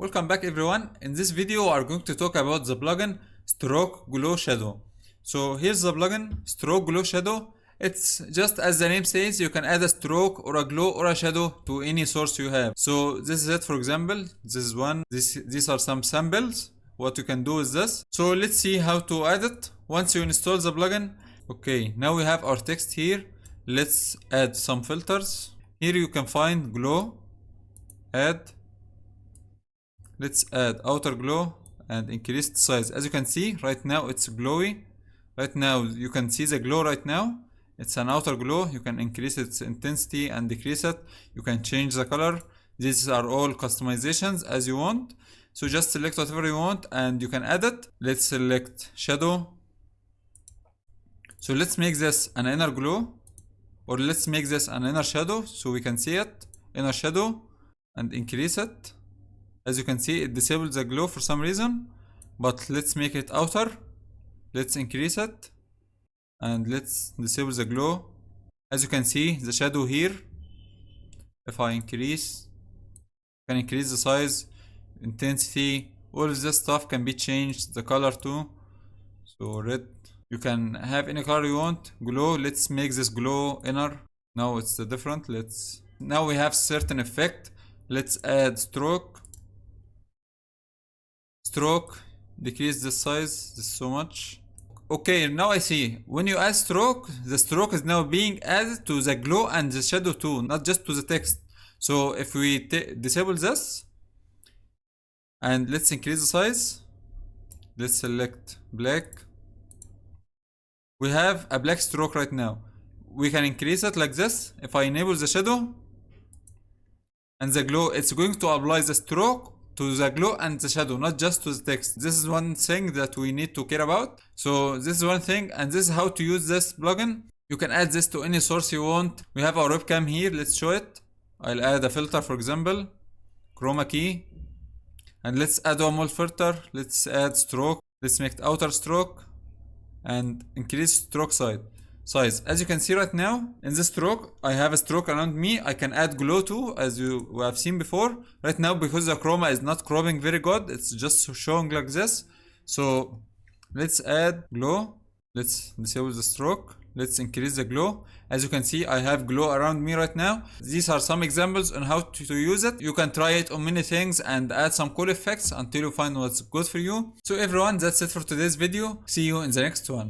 Welcome back everyone. In this video we are going to talk about the plugin Stroke Glow Shadow. So here's the plugin Stroke Glow Shadow. It's just as the name says, you can add a stroke or a glow or a shadow to any source you have. So this is it. For example, this is one. These are some samples. What you can do is this. So let's see how to add it once you install the plugin. Okay, now we have our text here. Let's add some filters. Here you can find glow, add. Let's add outer glow and increase the size. As you can see right now it's glowy. Right now you can see the glow right now. It's an outer glow. You can increase its intensity and decrease it. You can change the color. These are all customizations as you want. So just select whatever you want and you can add it. Let's select shadow. So let's make this an inner glow, or let's make this an inner shadow so we can see it. Inner shadow, and increase it. As you can see, it disables the glow for some reason, but let's make it outer. Let's increase it and let's disable the glow. As you can see, the shadow here, if I increase, can increase the size, intensity, all of this stuff can be changed, the color too. So red, you can have any color you want. Glow, let's make this glow inner. Now it's different. Now we have certain effect. Let's add stroke. Stroke, decrease the size, this so much. Okay, now I see, when you add stroke, the stroke is now being added to the glow and the shadow too, not just to the text. So if we disable this, and let's increase the size, let's select black. We have a black stroke right now. We can increase it like this. If I enable the shadow and the glow, it's going to apply the stroke to the glow and the shadow, not just to the text. This is one thing that we need to care about. So this is one thing, and this is how to use this plugin. You can add this to any source you want. We have our webcam here. Let's show it. I'll add a filter, for example, chroma key, and let's add one more filter. Let's add stroke. Let's make it outer stroke and increase stroke size. As you can see right now, in this stroke, I have a stroke around me. I can add glow too, as you have seen before. Right now, because the chroma is not cropping very good, it's just showing like this. So let's add glow. Let's disable the stroke. Let's increase the glow. As you can see, I have glow around me right now. These are some examples on how to use it. You can try it on many things and add some cool effects until you find what's good for you. So everyone, that's it for today's video. See you in the next one.